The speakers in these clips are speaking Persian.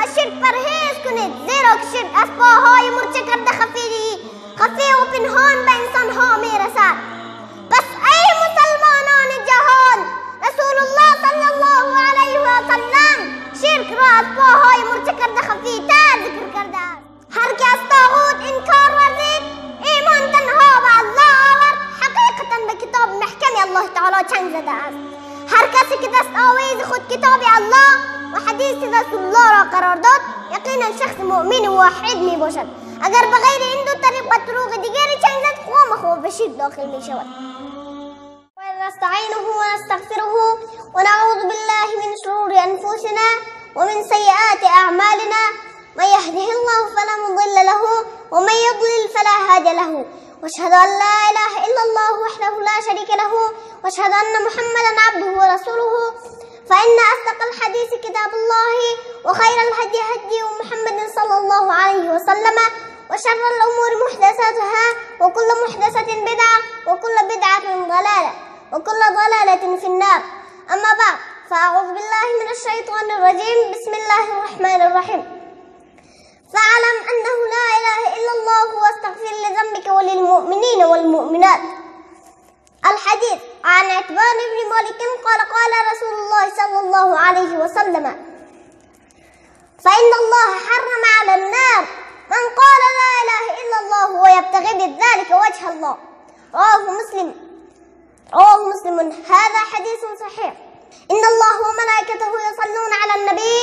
از شرک پرهیز کنید، زیرا که شرک از پاهای مرچه کرده خفی و پنهان به انسانها میرسد. پس ای مسلمانان جهان، رسول الله صلی الله علیه و سلم شرک را از پاهای مرچه کرده خفی‌تر ذکر کرده است. هر که از طاغوت انکار ورزید، ایمان تنها به الله آورد، حقیقتا به کتاب محکم الله تعالی چنگ زده است. هر کسی که دست آویز خود کتاب الله و حدیث رسول الله را قرار داد، یقینا شخص مؤمن و واحد می باشد. اگر بغیر این دو طریق و طرق دیگری چنگ زد، خواه به شرک داخل می شود. ونستعینه و نستغفره و نعوذ بالله من شرور انفسنا ومن سیئات اعمالنا، من يهده الله فلا مضل له ومن يضلل فلا هادي له، واشهد ان لا اله الا الله وحده لا شريك له، واشهد ان محمدا عبده ورسوله. فان اصدق الحديث كتاب الله، وخير الهدي هدي محمد صلى الله عليه وسلم، وشر الامور محدثاتها، وكل محدثة بدعة، وكل بدعة ضلالة، وكل ضلالة في النار. اما بعد، فاعوذ بالله من الشيطان الرجيم. بسم الله الرحمن الرحيم. فاعلم أنه لا إله إلا الله واستغفر لذنبك وللمؤمنين والمؤمنات. الحديث عن عتبان بن مالك قال قال رسول الله صلى الله عليه وسلم: فإن الله حرم على النار من قال لا إله إلا الله ويبتغي بذلك وجه الله. رواه مسلم. هذا حديث صحيح. إن الله وملائكته يصلون على النبي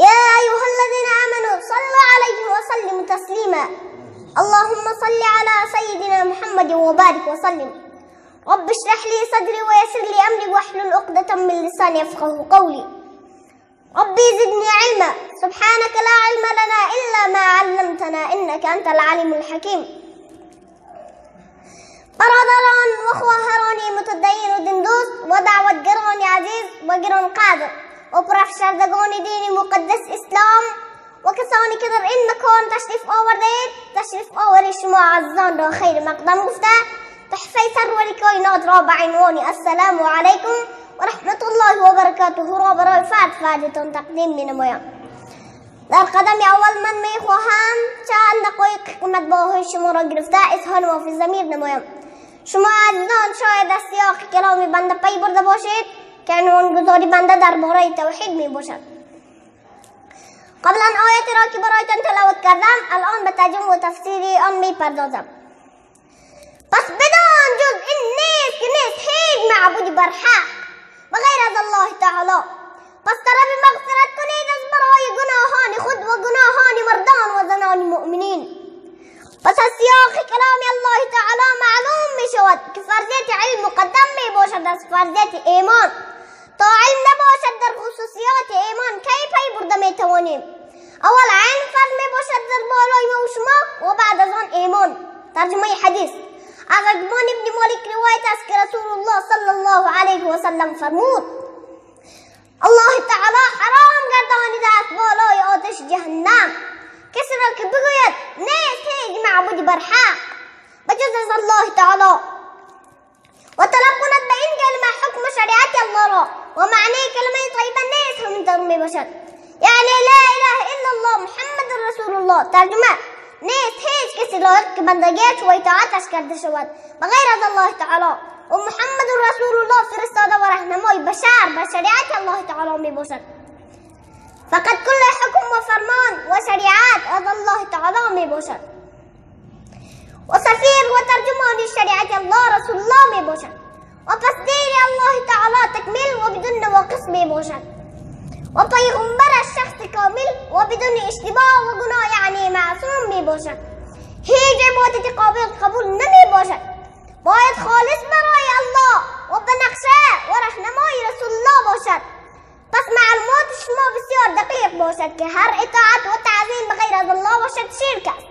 يا أيها الذين آمنوا صلوا عليه وسلموا تسليما. اللهم صل على سيدنا محمد وبارك وسلم. رب اشرح لي صدري ويسر لي أمري واحلل عقدة من لساني يفقهوا قولي. ربي زدني علما. سبحانك لا علم لنا إلا ما علمتنا إنك أنت العليم الحكيم. برادران و خواهران متدین و دندوست و دعوتگران عزیز و گرانقدر و پرافشردگان دین مقدس اسلام و کسانی که در این مکان تشریف آوردید، تشریف آوری شما عزیزان را خیر مقدم گفته، تحفه سرور کائنات را به عنوان السلام علیکم و رحمت الله و برکاته را برای فردتان تقدیم می نمایم. در قدم اول من می خواهم چند دقایق حکمت باهای شما را گرفته اظهار ما فی ضمیر نمایم. شما عزیزان شاید از سیاق کلام بنده پی برده باشید که عنوان گذاری بنده درباره توحید می باشد. قبلا آیتی را که برایتان تلاوت کردم، الان به ترجمه و تفسیر آن می پردازم. پس بدان جز این نیست که نیست هیچ معبودی برحق بغیر از الله تعالی. پس طلب مغفرت کنید از برای گناهان خود و گناهان مردان و زنان مؤمنین. پس از سیاق کلام الله تعالی معلوم می شود که فرضیت علم مقدم می باشد از فرضیت ایمان. تا علم نباشد در خصوصیات ایمان کی پی برده می توانیم؟ اول علم فرض می باشد در بالای ما و شما و بعد از آن ایمان. ترجمه حدیث از عتبان ابن مالک روایت است که رسول الله صلی الله علیه و سلم فرمود: الله تعالی حرام گردانیده است بالای آتش جهنم کسی را که بگوید نیست هیچ معبودی برحق بجز از الله تعالی و طلب کند به این کلمه حکم شریعت الله را و معنی کلمه طیبه نیست همینطور می باشد، یعنی لا اله الا الله محمد رسول الله. ترجمه: نیست هیچ کسی لایق که بندگیش و اطاعتش کرده شود بغیر از الله تعالی و محمد رسول الله فرستاده و رهنمای بشر به شریعت الله تعالی می باشد. فقط کل حکم و فرمان و شریعت از الله تعالی می باشد و سفیر و ترجمان شریعت الله رسول الله می باشد و پس دین الله تعالی تکمیل و بدون نواقص می باشد و پیغمبر شخص کامل و بدون اشتباه و گناه یعنی معصوم می باشد. هیچ عبادت قابل قبول نمی باشد، باید خالص برای الله و به نقشه و رهنمای رسول الله باشد. پس معلومات شما بسیار دقیق باشد که هر اطاعت و تعظیم بغیر از الله باشد شرک است.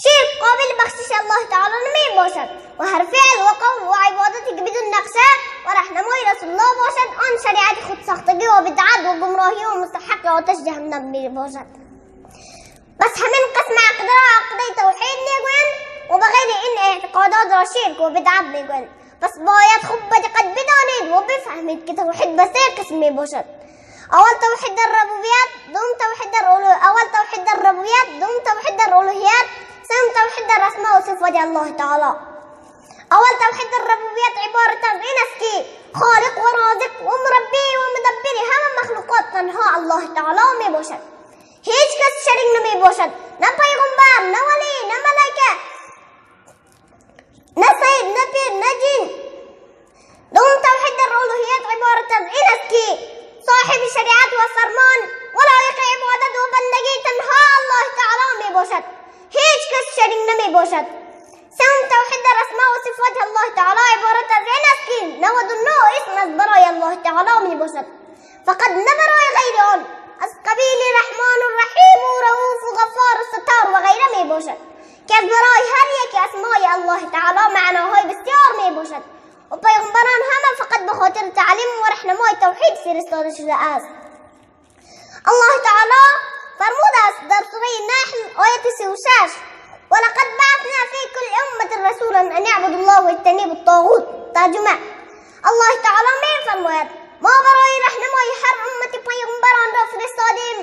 شرک قابل بخشش الله تعالی نمی باشد و هر فعل و قول و عبادتی که بدون نقشه و رهنمای رسول الله باشد آن شریعت خود ساختگی و بدعت و گمراهی و مستحق آتش جهنم می باشد. بس همین قسم عقیده را عقیده توحید میگویند و بغیر این اعتقادات را شرک و بدعت میگویند. پس باید خوب بدقت بدانید و بفهمید که توحید به سه قسم می باشد. أول توحيد الربوبيات ضمن توحيد الألوهيات، أول توحيد الربوبيات ضمن توحيد الألوهيات، ثم توحيد الأسماء وصفات الله تعالى. أول توحيد الربوبيات عبارة عن إنسكي خالق ورازق ومربي ومدبر هم مخلوقات تنها الله تعالى ومي باشد. هیچ کس شریک نمی باشد، نه پیغمبر، نه ولی، نه ملائکه، نه سید، نه پیر، نه جن. دوم توحید الالوهیت عبارت از این است که صاحب شریعت و فرمان و لایق عبادت و بندگی تنها الله تعالی می باشد، هیچ کس شریک نمی باشد. سوم توحید الاسماء و صفات الله تعالی عبارت از این است که 99 اسم از برای الله تعالی می باشد، فقط نه برای غیر آن، از قبیل رحمان و رحیم و رؤوف و غفار و ستار و غیره می باشد که از برای هر یک اسمای الله تعالی معناهای بسیار می باشد و پیغمبران همه فقط به خاطر تعلیم و رهنمای توحید فرستاده شده است. الله تعالی فرموده است در سوره نحل آیت 36: ولقد بعثنا في كل امة رسولا ان يعبدوا الله واجتنبوا الطاغوت. ترجمه: الله تعالی می فرماید ما برای رهنمای هر امت پیغمبران را فرستادیم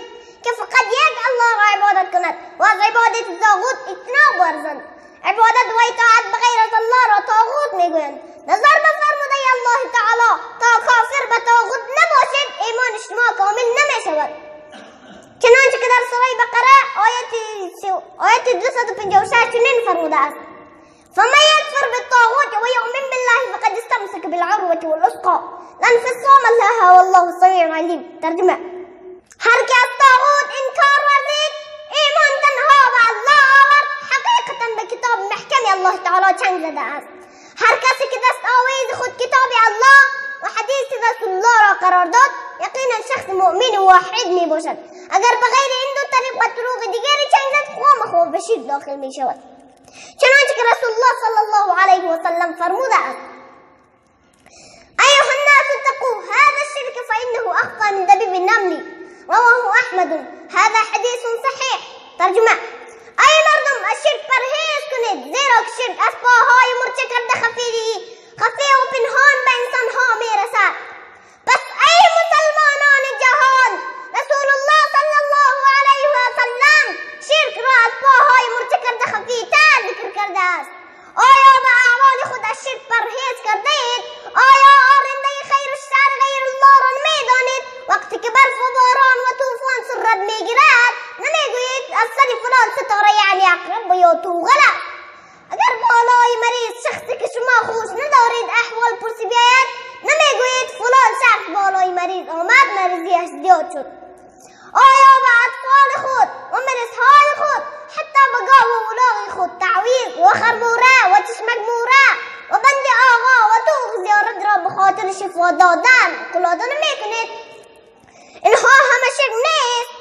که فقط یک الله را عبادت کند و از عبادت طاغوت اجتناب ورزند. عبادت و اطاعت بغیر از الله را طاغوت میگویند. نظر به فرموده الله تعالی تا کافر به طاغوت نباشد ایمانش ما کامل نمیشود. چنانچه که در سوره بقره آیت 256 چنین فرموده است: فمن يكفر بالطاغوت ويؤمن بالله فقد استمسك بالعروة والوثقى لا انفصام لها والله سميع عليم. ترجمه: هر که از طاغوت انکار ورزید ایمان تنها به الله آورد حقیقتا به کتاب محکم الله تعالی چنگ زده است. هر کسی که دست آویز خود کتاب الله و حدیث رسول الله را قرار داد یقینا شخص مؤمن و واحد می باشد. اگر بغیر این دو طریق و طرق دیگری چنگ زد خواه به شرک داخل می شود. چنانچه که رسول الله صلی الله علیه و سلم فرموده است: ایها الناس اتقوا هذا الشرك فانه اخفى من دبیب النمل. رواه احمد. هذا حدیث صحیح. ترجمه: ای مردم از شرک پرهیز کنید زیرا که شرک از پاهای مرچه کرده خفی و پنهان به انسانها میرسد. پس ای مسلمانان جهان، رسول الله صلی الله علیه و سلم شرک را از پاهای مرچه کرده خفی تر ذکر کرده است. آیا به اعمال خود از شرک پرهیز کرده اید؟ آیا آرنده خیر و شر غیر الله را نمیدانید؟ وقتی که برف و باران و طوفان سرد میگیرد نمیگویید از سر فلان ستاره یعنی عقرب یا توغله؟ اگر بالای مریض شخصی که شما خوش ندارید احوال پرسی بیاید نمیگویید فلان شخص بالای مریض آمد مریضیش زیاد شد. آیا به اطفال خود و مریضهای خود حتی به گاو و الاغ خود تعویض و خرموره و چشمک موره و بند آقا و توغ زیارت را به خاطر شفا دادن قلاده نمیکنید؟ اینها همه شرک نیست؟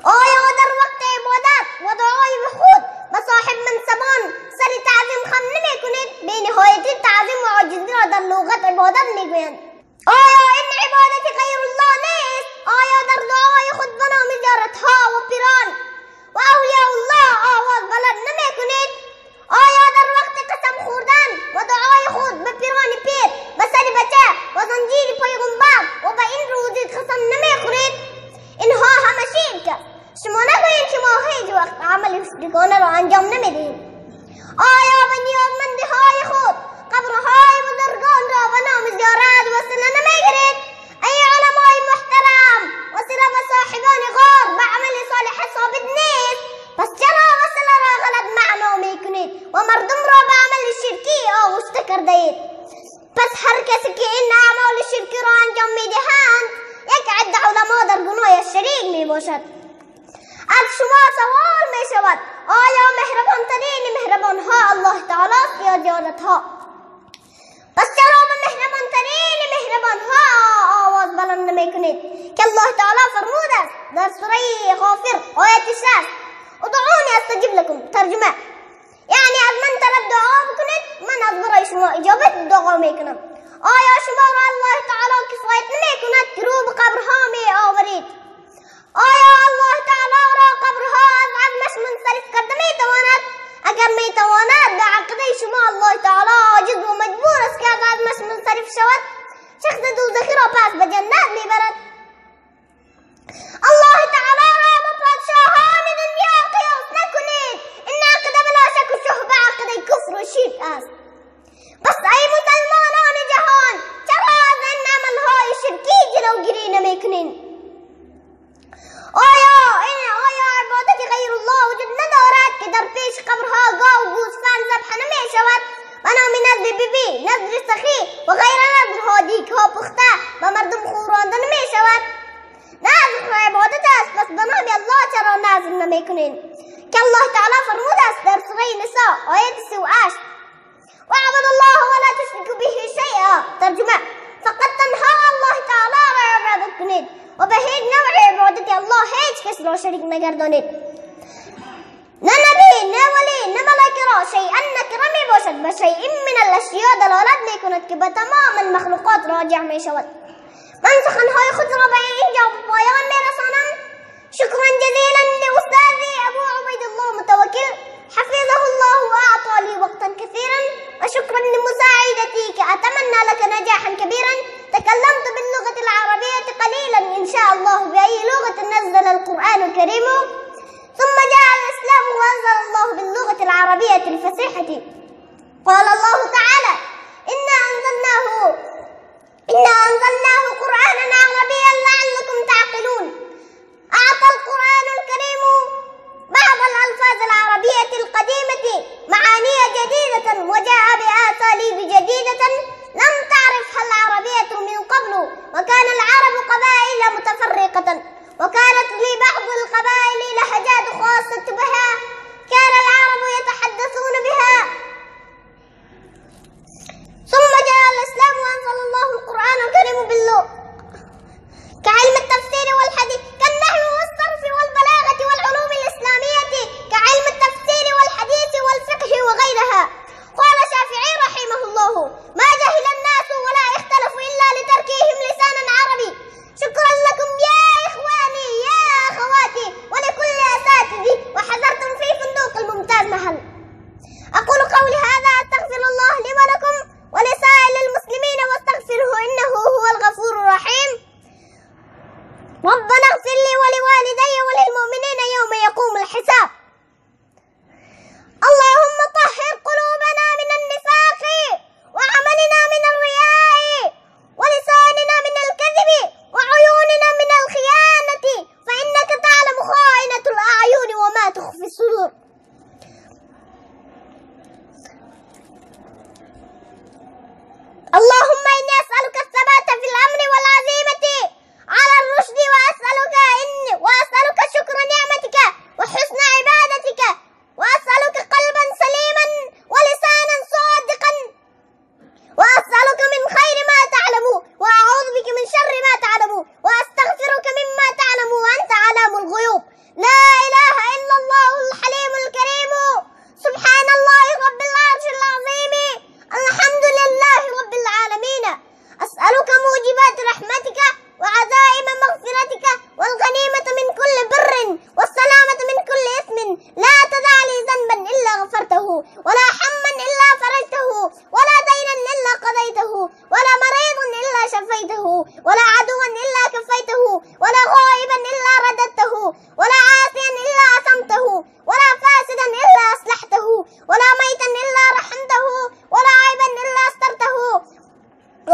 آیا در وقت عبادت و دعای به خود به صاحب منصبان سر تعظیم خم نمیکنید؟ به نهایت تعظیم و عاجزی را در لغت عبادت میگویند. آیا این عبادت غیر الله نیست؟ آیا در دعای خود به نام زیارتها و پیران و اولیاء الله آواز بلند نمیکنید؟ آیا در وقت قسم خوردن و دعای خود به پیران پیر، به سر بچه و زنجیر پیغمبر و به این روزید قسم نمیخورید؟ اینها همه شرک است. شما نگویید که ما هیچ وقت عمل مشرکانه را انجام نمیدهیم. آیا به نیازمندیهای خود قبرهای بزرگان را به نام زیارت وسیله نمیگیرید؟ ای علمای محترم، وسیله به صاحبان غار به عمل صالح ثابت نیست، پس چرا وسیله را غلط معنا میکنید و مردم را به عمل شرکی آغشته کرده اید؟ پس هر کسی که این اعمال شرکی را انجام میدهند یک عده علما در گناه شریک میباشد. از شما سوال میشود آیا مهربان ترین مهربان ها الله تعالی است یا زیادتها؟ پس چرا به مهربان ترین مهربان ها آواز بلند نمیکنید که الله تعالی فرموده است در سوره غافر آیت 6: ادعونی استجب لکم. ترجمه: یعنی از من طلب دعا بکنید من از برای شما اجابت دعا میکنم. آیا شما را الله تعالی کفایت نمیکند که رو به قبرها می آورید؟ آیا الله تعالی را قبرها از عزمش منصرف کرده میتواند؟ اگر میتواند به عقیده شما الله تعالی عاجز و مجبور است که از عزمش منصرف شود؟ شخص دوزخی را پس به جنت میبرد. لو جرينا ميكنين. آیا عبادت غیر الله وجود ندارد که در پیش قبرها گاو و گوسفند ذبح نمی شود و نام نذر بیبی، نذر سخی و غیر نذرها دیگها پخته و مردم خورانده نمی شود؟ نذر عبادت است، پس به نام الله چرا نذر نمی کنین؟ که الله تعالی فرموده است در سوره نساء آیه 38 واعبد الله ولا تشركوا به شیئا. ترجمه: فقط تنها الله تعالی را عبادت کنید و به هیچ نوع عبادت الله هیچ کس را شریک نگردانید. نه نبی، نه ولی، نه ملائکه را شیئا نکره می باشد، به شیء من الاشیاء دلالت می کند که به تمام المخلوقات راجع می شود. من سخنهای خود را به اینجا پایان می رسانم. شکرا جزیلا لاستاذی ابو عبید الله متوکل حفظه الله واعطى لي وقتا كثيرا، وشكرا لمساعدتي كأتمنى لك نجاحا كبيرا. تكلمت باللغة العربية قليلا إن شاء الله بأي لغة نزل القرآن الكريم، ثم جاء الإسلام وأنزل الله باللغة العربية الفصيحة. قال الله تعالى: إنا أنزلناه قرآنا عربيا لعلكم تعقلون. أعطى القرآن الكريم بعض الألفاظ العربية القديمة معاني جديدة وجاء بأساليب جديدة لم تعرفها العربية من قبل، وكان العرب قبائل متفرقة، وكانت لبعض القبائل لهجات خاصة بها كان العرب يتحدثون بها. ثم جاء الإسلام وأنزل الله القرآن الكريم باللغة كعلم التفسير والحديث كالنحو والصرف والبلاغة والعلوم الإسلامية كعلم التفسير والحديث والفقه وغيرها. قال الشافعي رحمه الله: ما جهل الناس ولا اختلفوا إلا لتركهم لسانا عربي. شكرا لكم يا إخواني يا أخواتي ولكل أساتذتي، وحضرتم في فندق الممتاز محل. أقول قولي هذا أستغفر الله لي ولكم ولسائر المسلمين واستغفره إنه هو الغفور الرحيم. ربنا اغفر لي ولوالدي وللمؤمنين يوم يقوم الحساب. اللهم طهر قلوبنا من النفاق وعملنا من الرياء ولساننا من الكذب وعيوننا من الخيانة، فإنك تعلم خائنة الأعين وما تخفي الصدور. اللهم إني أسألك الثبات في الأمر والعزيمة على الرشد، وأسألك شكر نعمتك وحسن عبادتك، وأسألك قلبا سليما ولسانا صادقا، وأسألك من خير ما تعلم وأعوذ بك من شر ما تعلم، وأستغفرك مما تعلم وأنت علام الغيوب. لا إله إلا الله الحليم الكريم، سبحان الله رب العرش العظيم، الحمد لله رب العالمين. أسألك موجبات رحمتك وعزائم مغفرتك والغنيمة من كل بر والسلامة من كل إثم. لا تدع لي ذنبا إلا غفرته، ولا حما إلا فرجته، ولا دينا إلا قضيته، ولا مريضا إلا شفيته، ولا عدوا إلا كفيته، ولا غائبا إلا رددته، ولا عاصيا إلا عصمته، ولا فاسدا إلا أصلحته، ولا ميتا إلا رحمته، ولا عيبا إلا استرته،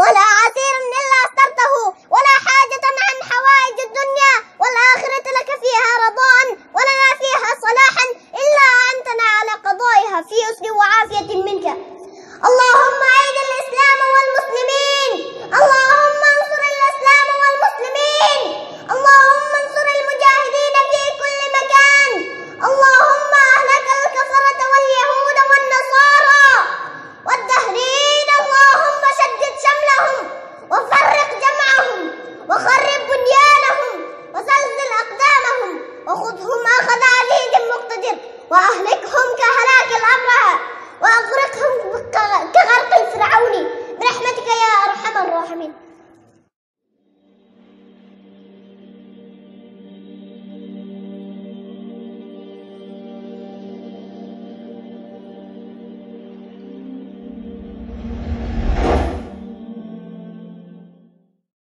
ولا عسيرا إلا استرته، ولا حاجة عن حوائج الدنيا والآخرة لك فيها رضاء ولنا فيها صلاحا إلا أعنتنا على قضائها في يسر وعافية منك. اللهم أعز الإسلام والمسلمين، اللهم انصر الإسلام والمسلمين، اللهم انصر المجاهدين في كل مكان، اللهم أهلك الكفرة واليهود والنصارى والدهرين، اللهم شدد شملهم وفرق جمعهم وخرب بنيانهم وزلزل أقدامهم وخذهم أخذ عزيز مقتدر وأهلك